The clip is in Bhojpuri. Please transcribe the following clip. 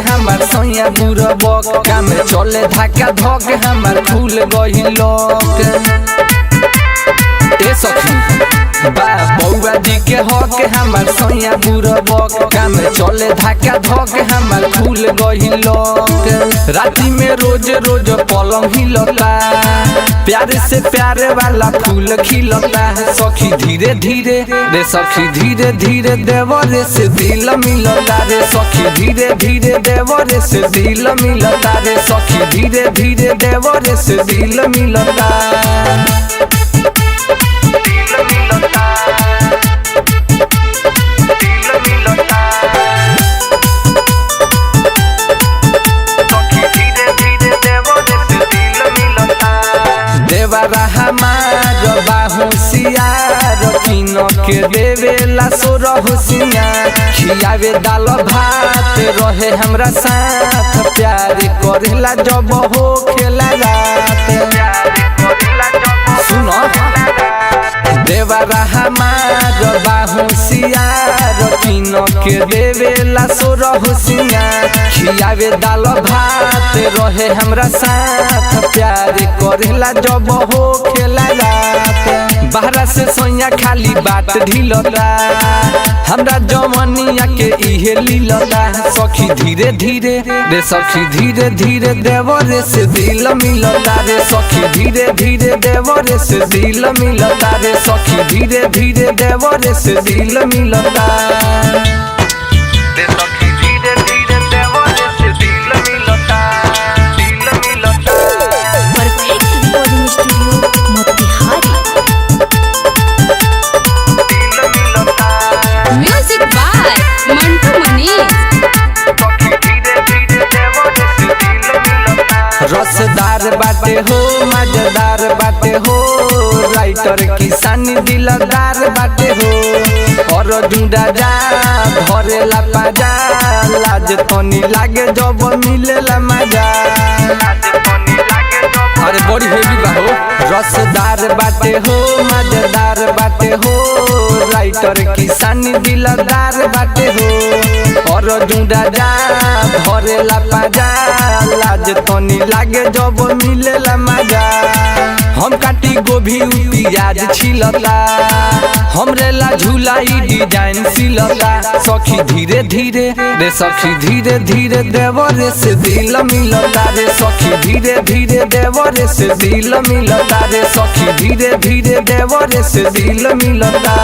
हमार सैया बुरबक काम चले धाका धक हमार खुल गई लक। ए सखी बा बउआ दी के हक हमार सैया बुरबक काम चले धाका धक हमार खुल गई लक। राती में रोज रोज पलंग हिलता प्यारे से प्यारे वाला फूल खिलता सखी धीरे धीरे रे सखी धीरे धीरे देवरे से दिल मिलता रे सखी धीरे धीरे देवरे से दिल मिलता रे सखी धीरे धीरे देवरे से दिल मिलता। देवरा हमार बाहुसियार किन के देवेला सोरह सिंगार खियावे दाल भात रहे हमरा साथ प्यार करेला जब हो खेला रात। सुनो देवरा हमार बाहुसियार किन के देवेला सोरह सिंगार खियावे दाल भात रहे हमरा साथ प्यार करेला जब हो खेला रात। बाहरा से सोया खाली बात ढिलता हमरा जमनिया के इहे लीलता सखी धीरे धीरे रे सखी धीरे धीरे देवरे से दिल मिलता रे सखी धीरे धीरे देवरे से दिल मिलता रे सखी धीरे धीरे देवरे से दिल मिलता। रसदार बाटे हो मजेदार बाटे हो राइटर किसानी दिलदार बाटे हो और जुड़ा जा धरेला पाजा लाज तनी लागे जब मिलेला मजा। अरे बड़ी हेवी बा हो रसदार बाटे हो मजेदार बाटे हो राइटर किसानी दिलदार बाटे हो और जुड़ा जा धरेला पाजा लाज तनी लागे जब मिलेला मजा। हम काटी गोभी प्याज छिलता हमरे ला झुलाई डिजाइन सिलता सखी धीरे धीरे रे सखी धीरे धीरे देवरे से दिल मिलता रे सखी धीरे धीरे देवरे से दिल मिलता रे सखी धीरे धीरे देवरे से दिल मिलता।